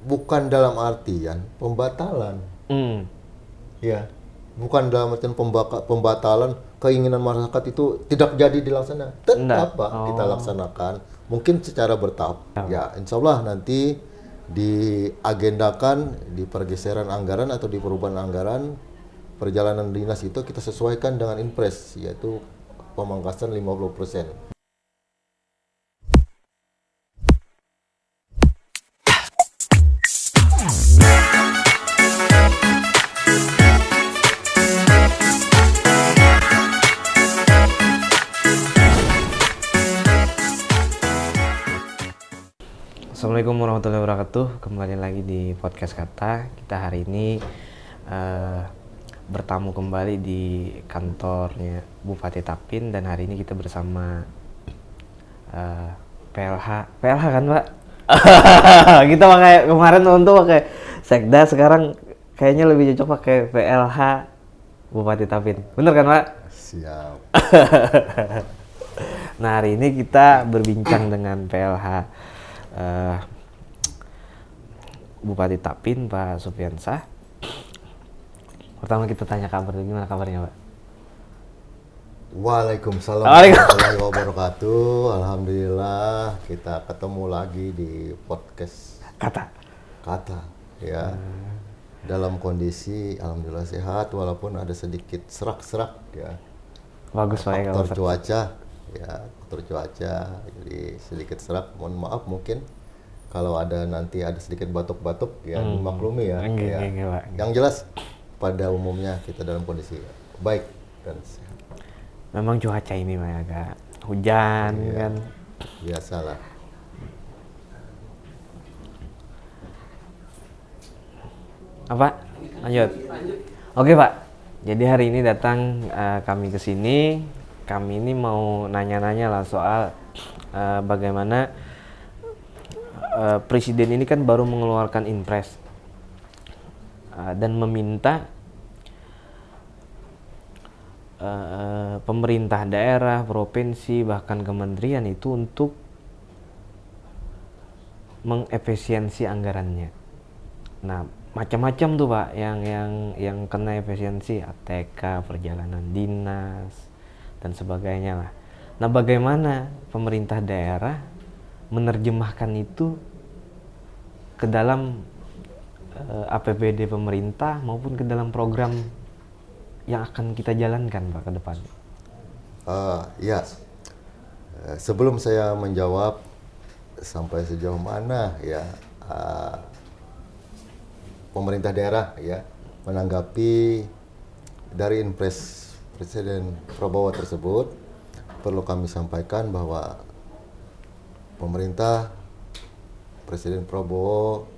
bukan dalam artian pembatalan. Ya, bukan dalam artian pembatalan keinginan masyarakat itu tidak jadi dilaksanakan. Enggak. Tetap Pak, kita laksanakan. Mungkin secara bertahap. Ya, insya Allah nanti diagendakan di pergeseran anggaran atau di perubahan anggaran perjalanan dinas itu kita sesuaikan dengan impres, yaitu pemangkasan 50%. Assalamualaikum warahmatullahi wabarakatuh. Kembali lagi di podcast Kata. Kita hari ini bertamu kembali di kantornya Bupati Tapin, dan hari ini kita bersama PLH kan Pak? Kita pakai kemarin untuk pakai Sekda, sekarang kayaknya lebih cocok pakai PLH Bupati Tapin. Bener kan Pak? Siap. Nah, hari ini kita berbincang dengan PLH Bupati Tapin, Pak Supiansah. Pertama kita tanya kabar, gimana kabarnya Pak? Waalaikumsalam warahmatullahi wabarakatuh. Alhamdulillah kita ketemu lagi di podcast Kata ya. Dalam kondisi alhamdulillah sehat, walaupun ada sedikit serak-serak ya. Bagus Pak ya. Faktor cuaca jadi sedikit serak. Mohon maaf mungkin kalau ada nanti ada sedikit batuk-batuk ya, dimaklumi ya. Enggak, Pak. Yang jelas pada umumnya kita dalam kondisi baik dan sehat. Memang cuaca ini Pak agak hujan kan. Biasalah. Apa? Lanjut. Oke Pak. Jadi hari ini datang kami ke sini. Kami ini mau nanya-nanya lah soal bagaimana Presiden ini kan baru mengeluarkan impres dan meminta pemerintah daerah, provinsi, bahkan kementerian itu untuk mengefisiensi anggarannya. Nah, macam-macam tuh Pak yang kena efisiensi, ATK, perjalanan dinas dan sebagainya lah. Nah, bagaimana pemerintah daerah menerjemahkan itu ke dalam APBD pemerintah maupun ke dalam program yang akan kita jalankan Pak ke depan? Ya, sebelum saya menjawab sampai sejauh mana ya pemerintah daerah ya menanggapi dari impres Presiden Prabowo tersebut, perlu kami sampaikan bahwa pemerintah Presiden Prabowo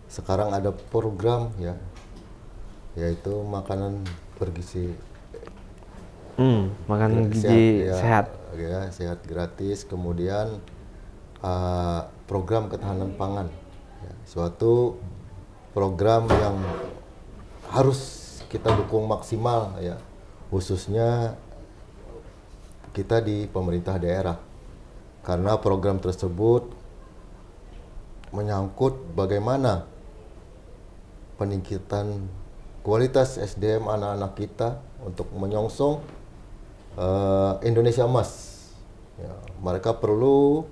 sekarang ada program ya, yaitu makanan bergizi, makanan gizi sehat. Ya, sehat gratis. Kemudian program ketahanan pangan, ya, suatu program yang harus kita dukung maksimal ya, khususnya kita di pemerintah daerah, karena program tersebut menyangkut bagaimana peningkatan kualitas SDM anak-anak kita untuk menyongsong Indonesia Emas. Ya, mereka perlu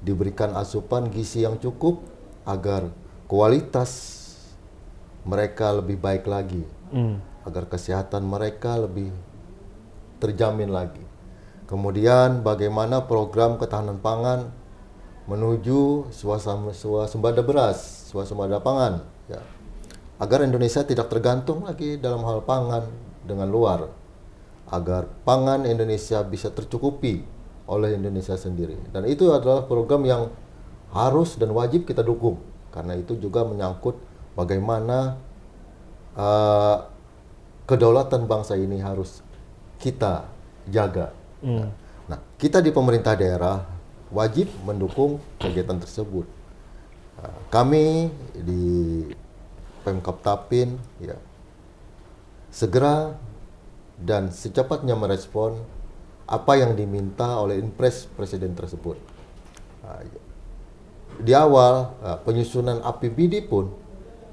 diberikan asupan gizi yang cukup agar kualitas mereka lebih baik lagi, agar kesehatan mereka lebih terjamin lagi. Kemudian bagaimana program ketahanan pangan menuju swasembada beras, swasembada pangan, ya, agar Indonesia tidak tergantung lagi dalam hal pangan dengan luar, agar pangan Indonesia bisa tercukupi oleh Indonesia sendiri. Dan itu adalah program yang harus dan wajib kita dukung, karena itu juga menyangkut bagaimana kedaulatan bangsa ini harus kita jaga. Nah, kita di pemerintah daerah wajib mendukung kegiatan tersebut. Kami di Pemkab Tapin ya segera dan secepatnya merespon apa yang diminta oleh impres Presiden tersebut. di awal penyusunan APBD pun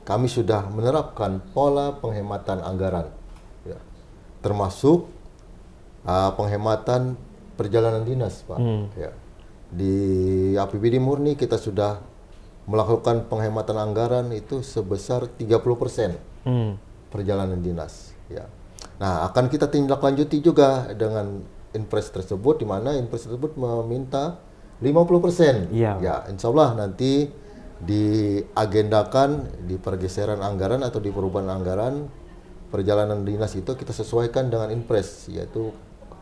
kami sudah menerapkan pola penghematan anggaran, ya. Termasuk penghematan perjalanan dinas, Pak. Ya. Di APBD murni kita sudah melakukan penghematan anggaran itu sebesar 30% perjalanan dinas. Ya. Nah, akan kita tindak lanjuti juga dengan Inpres tersebut, di mana Inpres tersebut meminta 50%. Iya. Ya, insya Allah nanti diagendakan di pergeseran anggaran atau di perubahan anggaran perjalanan dinas itu kita sesuaikan dengan Inpres, yaitu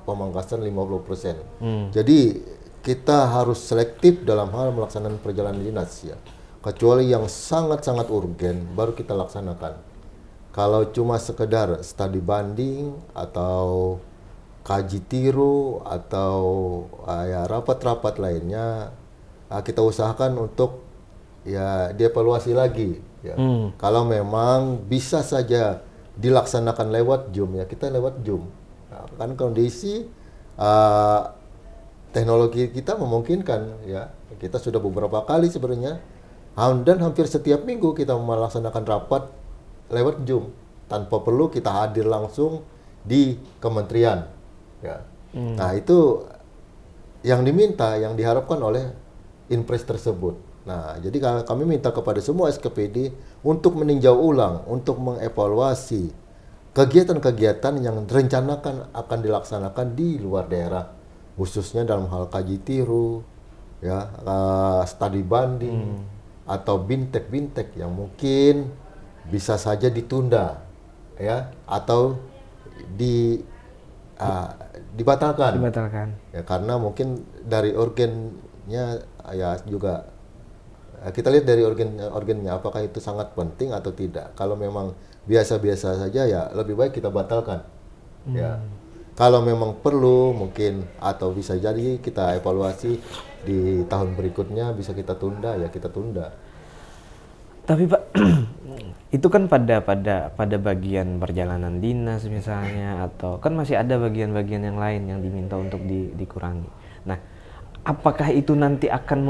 pemangkasan 50%. Jadi kita harus selektif dalam hal melaksanakan perjalanan dinas, ya. Kecuali yang sangat-sangat urgen baru kita laksanakan. Kalau cuma sekedar studi banding atau kaji tiru atau ya rapat-rapat lainnya, kita usahakan untuk ya dievaluasi lagi, ya. Kalau memang bisa saja dilaksanakan lewat Zoom, ya kita lewat Zoom. Nah, kan kondisi teknologi kita memungkinkan, ya. Kita sudah beberapa kali sebenarnya dan hampir setiap minggu kita melaksanakan rapat lewat Zoom tanpa perlu kita hadir langsung di kementerian, ya. Nah, itu yang diminta, yang diharapkan oleh Inpres tersebut. Nah, jadi kami minta kepada semua SKPD untuk meninjau ulang, untuk mengevaluasi kegiatan-kegiatan yang direncanakan akan dilaksanakan di luar daerah, khususnya dalam hal kaji tiru, ya, studi banding, atau bintek-bintek yang mungkin bisa saja ditunda, ya, atau dibatalkan. Ya, karena mungkin dari organnya, ya juga kita lihat dari organnya apakah itu sangat penting atau tidak. Kalau memang biasa-biasa saja, ya lebih baik kita batalkan. Ya. Kalau memang perlu mungkin atau bisa jadi kita evaluasi di tahun berikutnya bisa kita tunda, ya kita tunda. Tapi Pak, itu kan pada bagian perjalanan dinas misalnya, atau kan masih ada bagian-bagian yang lain yang diminta untuk dikurangi. Nah, apakah itu nanti akan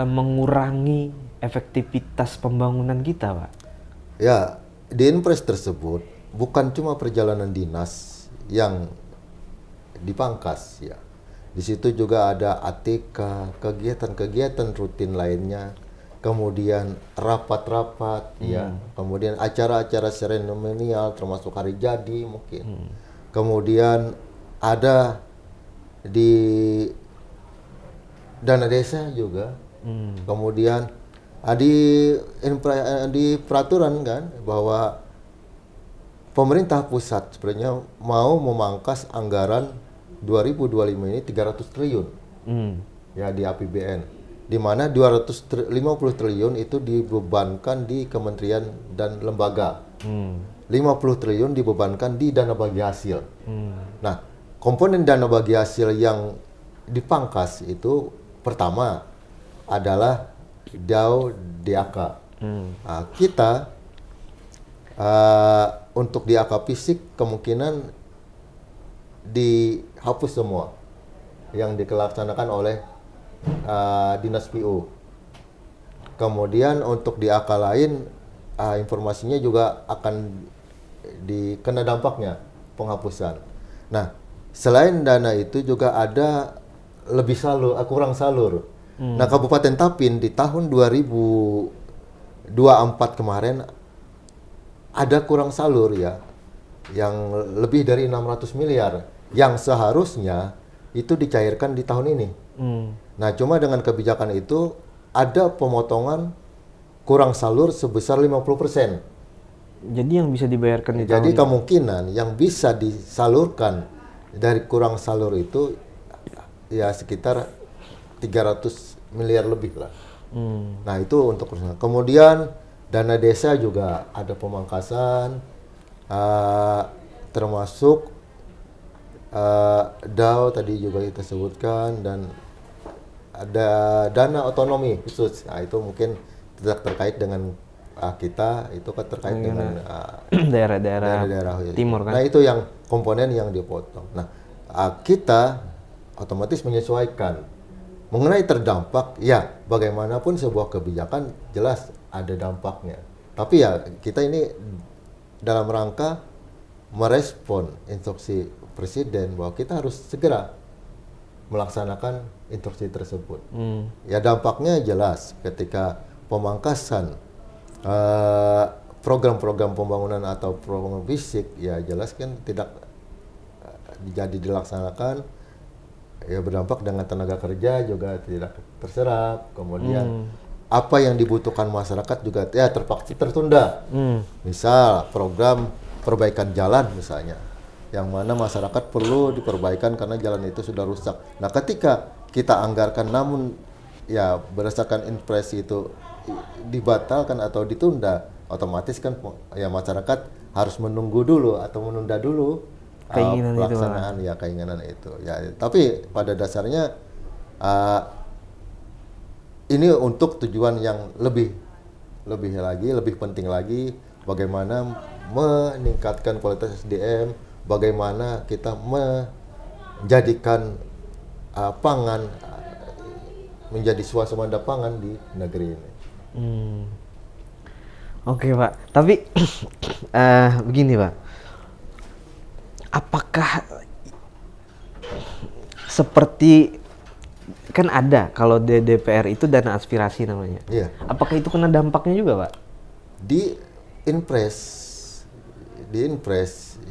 mengurangi efektivitas pembangunan kita, Pak? Ya, di Inpres tersebut bukan cuma perjalanan dinas yang dipangkas, ya. Di situ juga ada ATK, kegiatan-kegiatan rutin lainnya, kemudian rapat-rapat, ya, kemudian acara-acara seremonial termasuk hari jadi mungkin. Kemudian ada di dana desa juga. Kemudian di peraturan kan bahwa pemerintah pusat sebenarnya mau memangkas anggaran 2025 ini 300 triliun ya di APBN, di mana 250 triliun itu dibebankan di kementerian dan lembaga, 50 triliun dibebankan di dana bagi hasil. Nah, komponen dana bagi hasil yang dipangkas itu pertama adalah DAO DAK. Nah, kita untuk DAK fisik kemungkinan dihapus semua yang dilaksanakan oleh Dinas PU. Kemudian untuk DAK lain informasinya juga akan dikena dampaknya penghapusan. Nah, selain dana itu juga ada kurang salur. Nah, Kabupaten Tapin di tahun 2024 kemarin ada kurang salur, ya, yang lebih dari 600 miliar yang seharusnya itu dicairkan di tahun ini. Nah, cuma dengan kebijakan itu ada pemotongan kurang salur sebesar 50%. Jadi yang bisa dibayarkan di Jadi tahun kemungkinan yang bisa disalurkan dari kurang salur itu ya sekitar 300 miliar lebih lah. Nah, itu untuk kemudian dana desa juga ada pemangkasan, termasuk DAO tadi juga kita sebutkan, dan ada dana otonomi khusus. Nah, itu mungkin tidak terkait dengan kita, itu kan terkait dengan daerah-daerah timur kan. Nah, itu yang komponen yang dipotong. Nah, kita otomatis menyesuaikan mengenai terdampak, ya bagaimanapun sebuah kebijakan jelas ada dampaknya. Tapi ya kita ini dalam rangka merespon instruksi presiden bahwa kita harus segera melaksanakan instruksi tersebut. Ya dampaknya jelas ketika pemangkasan program-program pembangunan atau program fisik, ya jelas kan tidak jadi dilaksanakan. Ya berdampak dengan tenaga kerja juga tidak terserap, kemudian apa yang dibutuhkan masyarakat juga ya terpaksa tertunda. Misal program perbaikan jalan misalnya, yang mana masyarakat perlu diperbaikan karena jalan itu sudah rusak. Nah ketika kita anggarkan namun ya berdasarkan impresi itu dibatalkan atau ditunda, otomatis kan ya masyarakat harus menunggu dulu atau menunda dulu keinginan pelaksanaan itu, keinginan itu ya. Tapi pada dasarnya ini untuk tujuan yang lebih penting lagi, bagaimana meningkatkan kualitas SDM, bagaimana kita menjadikan pangan menjadi swasembada pangan di negeri ini. Oke Pak, tapi begini Pak, apakah seperti kan ada kalau di DPR itu dana aspirasi namanya? Iya. Apakah itu kena dampaknya juga Pak? Di Inpres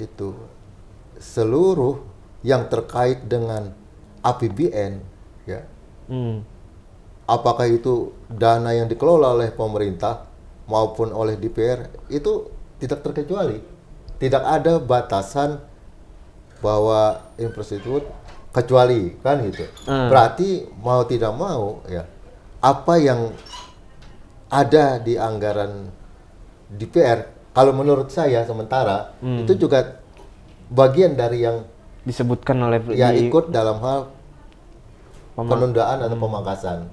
itu seluruh yang terkait dengan APBN, ya, apakah itu dana yang dikelola oleh pemerintah maupun oleh DPR itu tidak terkecuali, tidak ada batasan bahwa infrastruktur kecuali kan gitu. Berarti mau tidak mau ya apa yang ada di anggaran DPR, kalau menurut saya sementara itu juga bagian dari yang disebutkan oleh ya ikut dalam hal penundaan atau pemangkasan,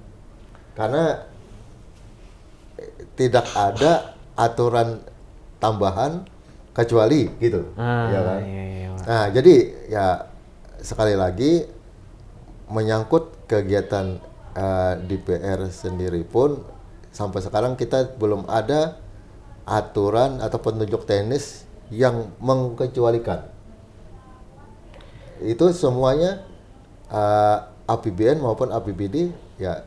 karena tidak ada aturan tambahan kecuali gitu, ya kan? Iya. Nah, jadi ya sekali lagi menyangkut kegiatan DPR sendiri pun sampai sekarang kita belum ada aturan atau petunjuk teknis yang mengkecualikan. Itu semuanya APBN maupun APBD ya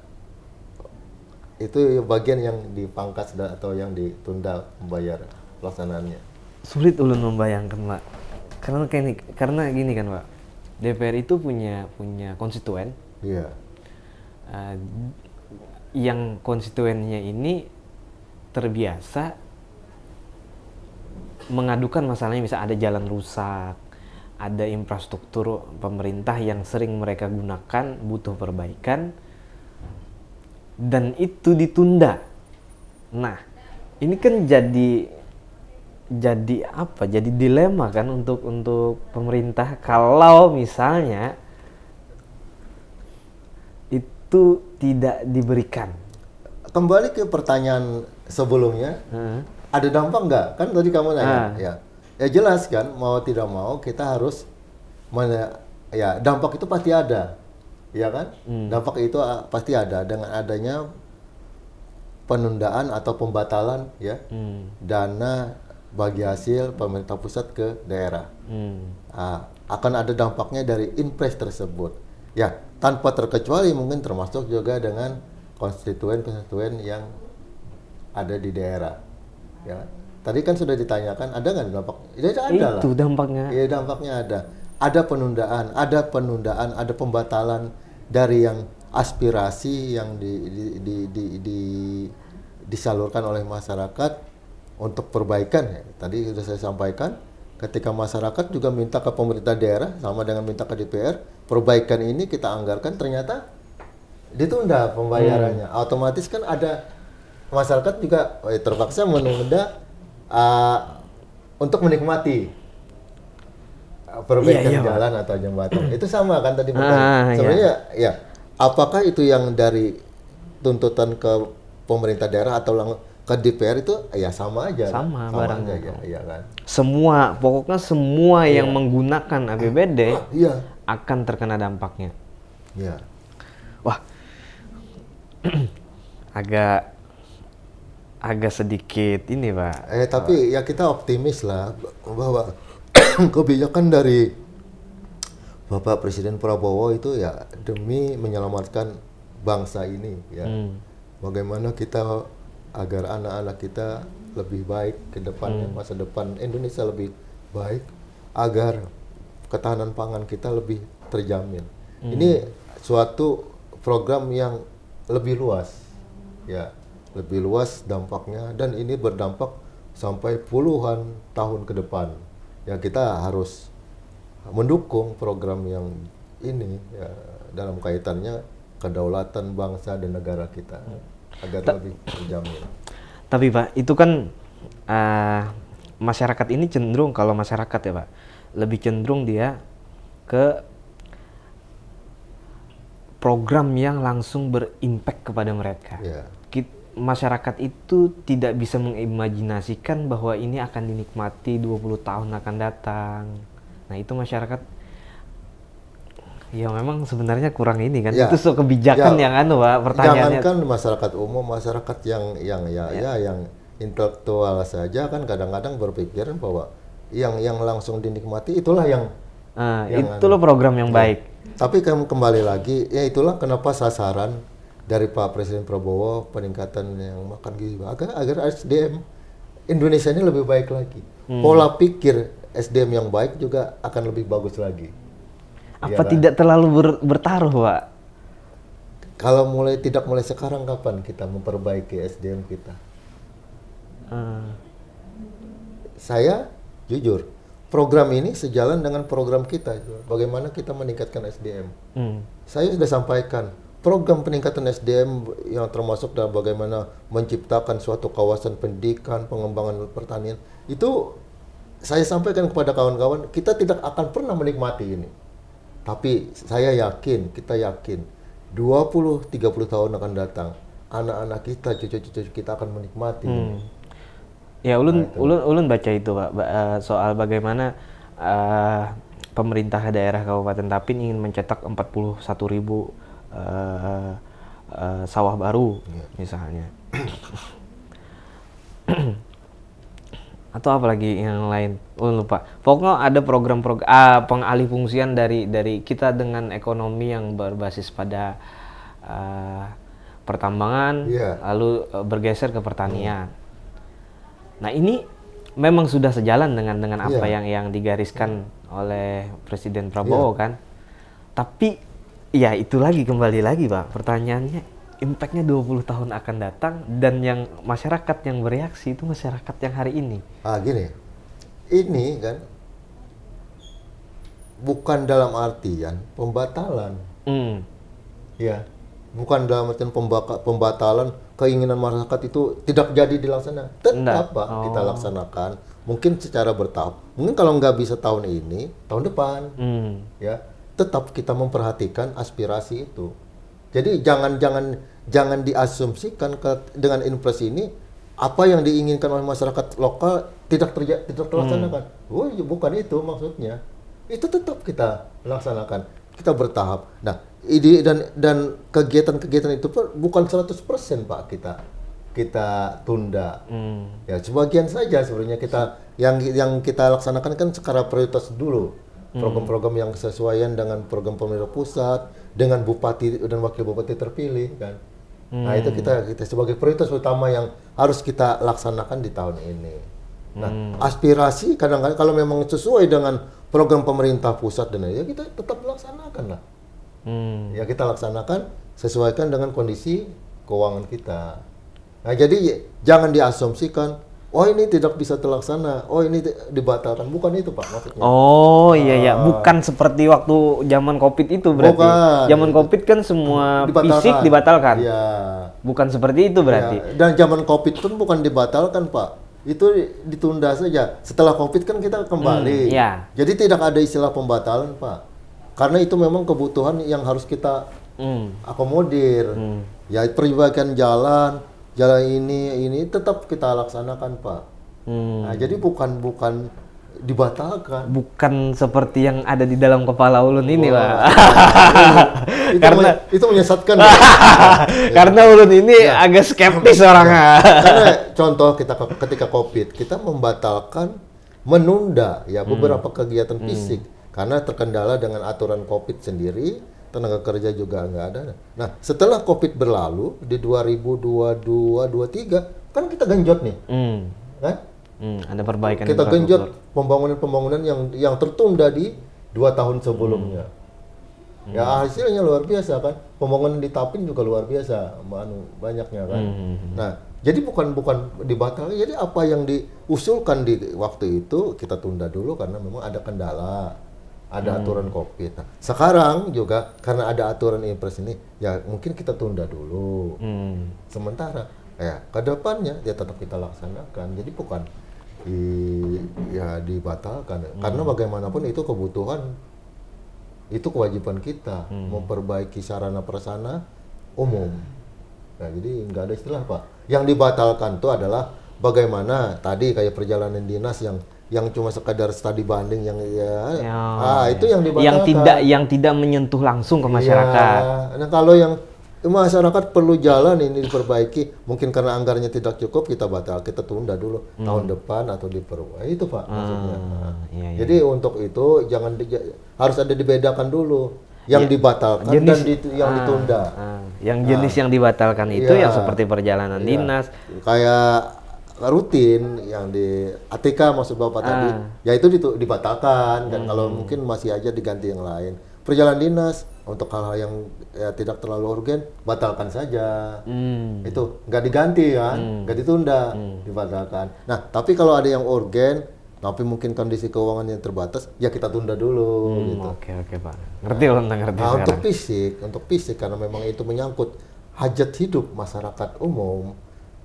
itu bagian yang dipangkas atau yang ditunda membayar pelaksanaannya. Sulit ulun membayangkan Pak, karena gini kan Pak, DPR itu punya konstituen. Iya. Yang konstituennya ini terbiasa mengadukan masalahnya, misal ada jalan rusak, ada infrastruktur pemerintah yang sering mereka gunakan butuh perbaikan dan itu ditunda. Nah, ini kan jadi apa? Jadi dilema kan untuk pemerintah kalau misalnya itu tidak diberikan. Kembali ke pertanyaan sebelumnya, ada dampak nggak? Kan tadi kamu nanya, ya jelas kan, mau tidak mau kita harus ya dampak itu pasti ada, ya kan? Dampak itu pasti ada dengan adanya penundaan atau pembatalan ya dana bagi hasil pemerintah pusat ke daerah. Akan ada dampaknya dari Inpres tersebut. Ya, tanpa terkecuali mungkin termasuk juga dengan konstituen-konstituen yang ada di daerah. Ya, tadi kan sudah ditanyakan ada nggak dampak? Ya, ada lah. Itu dampaknya. Iya, dampaknya ada. Ada penundaan, ada pembatalan dari yang aspirasi yang disalurkan oleh masyarakat untuk perbaikan. Ya. Tadi sudah saya sampaikan, ketika masyarakat juga minta ke pemerintah daerah sama dengan minta ke DPR, perbaikan ini kita anggarkan ternyata ditunda pembayarannya. Otomatis kan ada masyarakat juga terpaksa menunda untuk menikmati perbaikan jalan atau jembatan. Itu sama kan tadi sebenarnya ya. Apakah itu yang dari tuntutan ke pemerintah daerah atau ke DPR itu ya sama aja. Sama barangnya aja, ya kan. Pokoknya semua yang menggunakan APBD iya, akan terkena dampaknya. Iya. Wah, agak agak sedikit ini Pak. Tapi ya kita optimis lah bahwa kebijakan dari Bapak Presiden Prabowo itu ya demi menyelamatkan bangsa ini ya. Bagaimana kita agar anak-anak kita lebih baik ke depannya, masa depan Indonesia lebih baik, agar ketahanan pangan kita lebih terjamin. Ini suatu program yang lebih luas ya, lebih luas dampaknya, dan ini berdampak sampai puluhan tahun ke depan. Ya kita harus mendukung program yang ini ya, dalam kaitannya kedaulatan bangsa dan negara kita agar lebih terjamin. Tapi Pak, itu kan masyarakat ini cenderung, kalau masyarakat ya Pak, lebih cenderung dia ke program yang langsung berimpact kepada mereka. Ya. Masyarakat itu tidak bisa mengimajinasikan bahwa ini akan dinikmati 20 tahun akan datang. Nah itu masyarakat ya memang sebenarnya kurang ini kan. Ya. Itu kebijakan Ya. yang Pak, pertanyaannya. Jangankan masyarakat umum, masyarakat yang intelektual saja kan kadang-kadang berpikiran bahwa yang langsung dinikmati itulah yang itulah program yang baik. Tapi kembali lagi, ya itulah kenapa sasaran dari Pak Presiden Prabowo peningkatan yang makan gizi agar SDM Indonesia ini lebih baik lagi. Pola pikir SDM yang baik juga akan lebih bagus lagi. Apa tidak terlalu bertaruh, Pak? Kalau tidak mulai sekarang, kapan kita memperbaiki SDM kita? Saya jujur, program ini sejalan dengan program kita. Bagaimana kita meningkatkan SDM? Saya sudah sampaikan program peningkatan SDM yang termasuk dalam bagaimana menciptakan suatu kawasan pendidikan, pengembangan pertanian. Itu saya sampaikan kepada kawan-kawan, kita tidak akan pernah menikmati ini. Tapi saya yakin, kita yakin 20-30 tahun akan datang, anak-anak kita, cucu-cucu kita akan menikmati ini. Ya, ulun baca itu Pak, soal bagaimana pemerintah daerah Kabupaten Tapin ingin mencetak 41.000 sawah baru, misalnya. Atau apalagi yang lain, ulun lupa. Pokoknya ada program-program pengalih fungsian dari kita dengan ekonomi yang berbasis pada pertambangan, lalu bergeser ke pertanian. Nah ini memang sudah sejalan dengan apa yang digariskan oleh Presiden Prabowo kan. Tapi ya itu lagi, kembali lagi Pak, pertanyaannya impactnya 20 tahun akan datang, dan yang masyarakat yang bereaksi itu masyarakat yang hari ini. Gini, ini kan bukan dalam artian pembatalan. Ya, bukan dalam artian pembatalan keinginan masyarakat itu tidak jadi dilaksanakan. Tetap Pak, kita laksanakan. Mungkin secara bertahap. Mungkin kalau nggak bisa tahun ini, tahun depan. Ya, tetap kita memperhatikan aspirasi itu. Jadi jangan diasumsikan dengan impres ini apa yang diinginkan oleh masyarakat lokal tidak terlaksanakan. Bukan itu maksudnya. Itu tetap kita laksanakan. Kita bertahap. Nah, ide dan kegiatan-kegiatan itu bukan 100% Pak kita tunda. Ya, sebagian saja sebenarnya kita yang kita laksanakan kan secara prioritas dulu. Program-program yang sesuaian dengan program pemerintah pusat, dengan bupati dan wakil bupati terpilih kan. Nah, itu kita sebagai prioritas utama yang harus kita laksanakan di tahun ini. Nah, aspirasi kadang-kadang kalau memang sesuai dengan program pemerintah pusat dan ya kita tetap laksanakan lah. Ya kita laksanakan, sesuaikan dengan kondisi keuangan kita. Nah, jadi jangan diasumsikan, oh ini tidak bisa terlaksana, oh ini dibatalkan. Bukan itu Pak maksudnya. Oh iya, bukan seperti waktu zaman COVID itu berarti. Bukan. Zaman COVID kan semua fisik dibatalkan. Iya. Bukan seperti itu berarti. Ya. Dan zaman COVID pun bukan dibatalkan Pak, itu ditunda saja. Setelah COVID kan kita kembali. Jadi tidak ada istilah pembatalan Pak, karena itu memang kebutuhan yang harus kita akomodir. Ya, perbaikan jalan ini tetap kita laksanakan Pak. Nah, jadi bukan dibatalkan. Bukan seperti yang ada di dalam kepala Ulun ini, Pak. Itu menyesatkan. Karena Ulun ini agak skeptis orangnya. Karena contoh kita ketika COVID, kita menunda ya beberapa kegiatan fisik karena terkendala dengan aturan COVID sendiri, tenaga kerja juga nggak ada. Nah, setelah COVID berlalu di 2022-23 kan kita genjot nih, kan? Ada perbaikan. Kita genjot pembangunan yang tertunda di 2 tahun sebelumnya. Ya hasilnya luar biasa kan. Pembangunan di Tapin juga luar biasa, banyaknya kan. Nah, jadi bukan dibatalkan. Jadi apa yang diusulkan di waktu itu kita tunda dulu karena memang ada kendala, ada aturan COVID. Nah, sekarang juga karena ada aturan Impres ini, ya mungkin kita tunda dulu. Sementara ya ke depannya ya tetap kita laksanakan. Jadi bukan dibatalkan karena bagaimanapun itu kebutuhan, itu kewajiban kita memperbaiki sarana prasarana umum. Nah, jadi nggak ada istilah Pak. Yang dibatalkan itu adalah bagaimana tadi kayak perjalanan dinas yang cuma sekadar studi banding yang itu yang dibatalkan. Yang tidak menyentuh langsung ke masyarakat. Nah, kalau yang masyarakat perlu jalan ini diperbaiki, mungkin karena anggarannya tidak cukup kita tunda dulu tahun depan atau diperluas. Itu Pak maksudnya. Jadi untuk itu harus ada dibedakan dulu yang dibatalkan dan yang ditunda. Yang jenis yang dibatalkan itu yang seperti perjalanan dinas, kayak rutin yang di ATK maksud Bapak tadi, ya itu dibatalkan dan kalau mungkin masih aja diganti yang lain. Perjalanan dinas untuk hal-hal yang tidak terlalu urgen batalkan saja. Itu nggak diganti kan, nggak ditunda, dibatalkan. Nah, tapi kalau ada yang urgen tapi mungkin kondisi keuangannya terbatas, ya kita tunda dulu gitu. Oke Pak. Ngerti ngerti. Nah, untuk fisik karena memang itu menyangkut hajat hidup masyarakat umum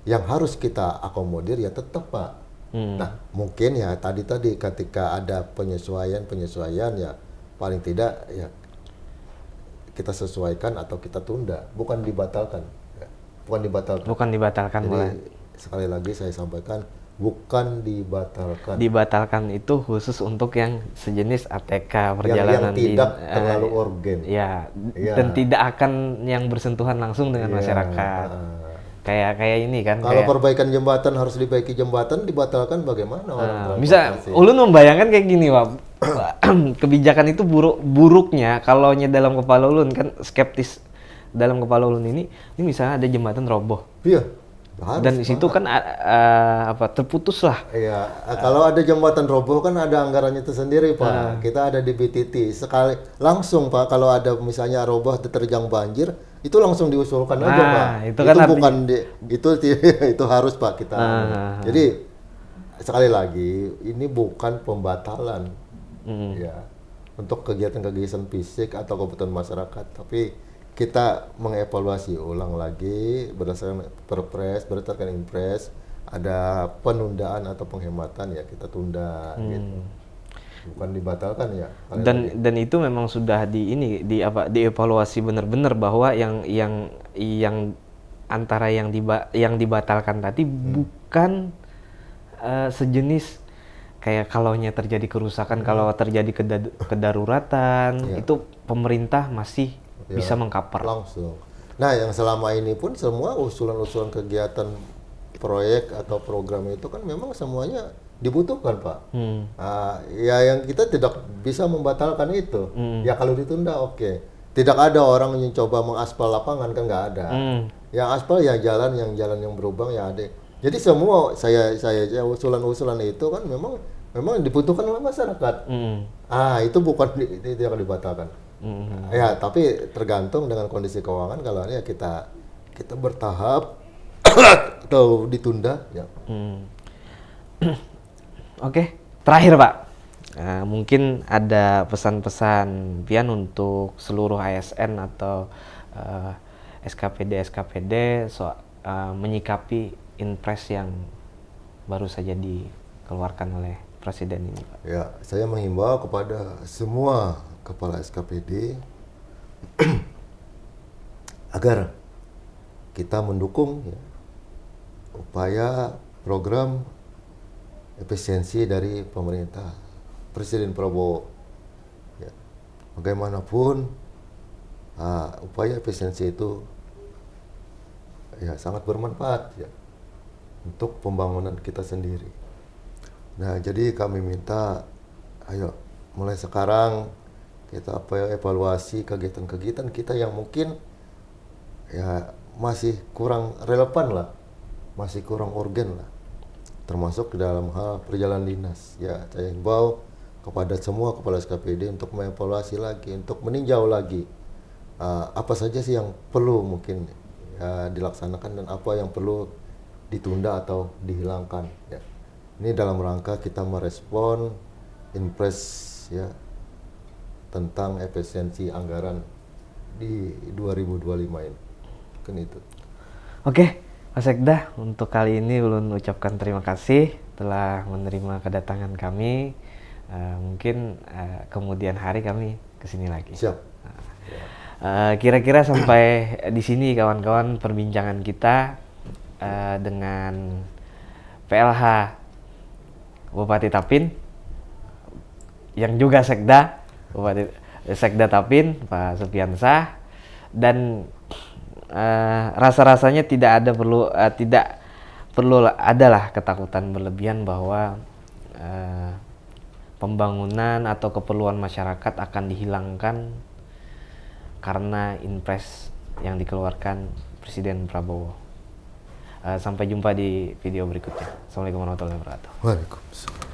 yang harus kita akomodir ya tetap Pak. Nah, mungkin ya tadi ketika ada penyesuaian ya paling tidak ya kita sesuaikan atau kita tunda, bukan dibatalkan. Ya. Bukan dibatalkan. Jadi, sekali lagi saya sampaikan, bukan dibatalkan. Dibatalkan itu khusus untuk yang sejenis ATK perjalanan yang tidak terlalu urgen. Ya, dan tidak akan yang bersentuhan langsung dengan masyarakat. Kayak ini kan. Kalau perbaikan jembatan harus diperbaiki jembatan, dibatalkan bagaimana orang bisa Ulun membayangkan kayak gini, Pak. Kebijakan itu buruknya kalau dalam kepala Ulun kan skeptis dalam kepala Ulun ini misalnya ada jembatan roboh. Iya. Dan di situ kan terputus lah. Iya. Kalau ada jembatan roboh kan ada anggarannya tersendiri Pak. Kita ada di BTT sekali langsung Pak. Kalau ada misalnya roboh diterjang banjir itu langsung diusulkan aja Pak. Itu kan bukan itu harus Pak kita. Jadi sekali lagi ini bukan pembatalan ya untuk kegiatan-kegiatan fisik atau kebutuhan masyarakat, tapi kita mengevaluasi ulang lagi berdasarkan perpres, berdasarkan impres, ada penundaan atau penghematan ya kita tunda gitu. Bukan dibatalkan ya. Dan itu memang sudah dievaluasi benar-benar bahwa yang antara yang dibatalkan tadi bukan sejenis kayak kalaunya terjadi kerusakan, kalau terjadi kedaruratan, itu pemerintah masih bisa mengcover langsung. Nah, yang selama ini pun semua usulan-usulan kegiatan proyek atau program itu kan memang semuanya dibutuhkan Pak. Ya yang kita tidak bisa membatalkan itu. Ya kalau ditunda oke. Tidak ada orang yang coba mengaspal lapangan kan nggak ada. Yang aspal ya jalan yang berlubang ya ada. Jadi semua saya usulan-usulan itu kan memang dibutuhkan oleh masyarakat. Itu bukan tidak dibatalkan. Ya, tapi tergantung dengan kondisi keuangan. Kalau ya kita bertahap atau ditunda ya. Oke, terakhir Pak, mungkin ada pesan-pesan Pian untuk seluruh ASN atau SKPD menyikapi Impres yang baru saja dikeluarkan oleh Presiden ini Pak. Ya, saya menghimbau kepada semua kepala SKPD agar kita mendukung ya, upaya program efisiensi dari pemerintah Presiden Prabowo. Ya. Bagaimanapun upaya efisiensi itu ya sangat bermanfaat ya untuk pembangunan kita sendiri. Nah, jadi kami minta, ayo mulai sekarang kita evaluasi kegiatan-kegiatan kita yang mungkin ya masih kurang relevan lah, masih kurang urgen lah, termasuk dalam hal perjalanan dinas. Ya, saya himbau kepada semua kepala SKPD untuk mengevaluasi lagi, untuk meninjau lagi apa saja sih yang perlu mungkin ya, dilaksanakan dan apa yang perlu ditunda atau dihilangkan. Ya. Ini dalam rangka kita merespon impres ya tentang efisiensi anggaran di 2025 ini. Kan itu. Oke, Pak Sekda, untuk kali ini ulun ucapkan terima kasih telah menerima kedatangan kami. Mungkin kemudian hari kami kesini lagi. Siap. Kira-kira sampai di sini kawan-kawan perbincangan kita dengan PLH Bupati Tapin yang juga Sekda Bupati Sekda Tapin, Pak Supiansah, dan rasa-rasanya tidak perlu adalah ketakutan berlebihan bahwa pembangunan atau keperluan masyarakat akan dihilangkan karena impres yang dikeluarkan Presiden Prabowo. Sampai jumpa di video berikutnya. Assalamualaikum warahmatullahi wabarakatuh. Waalaikumsalam.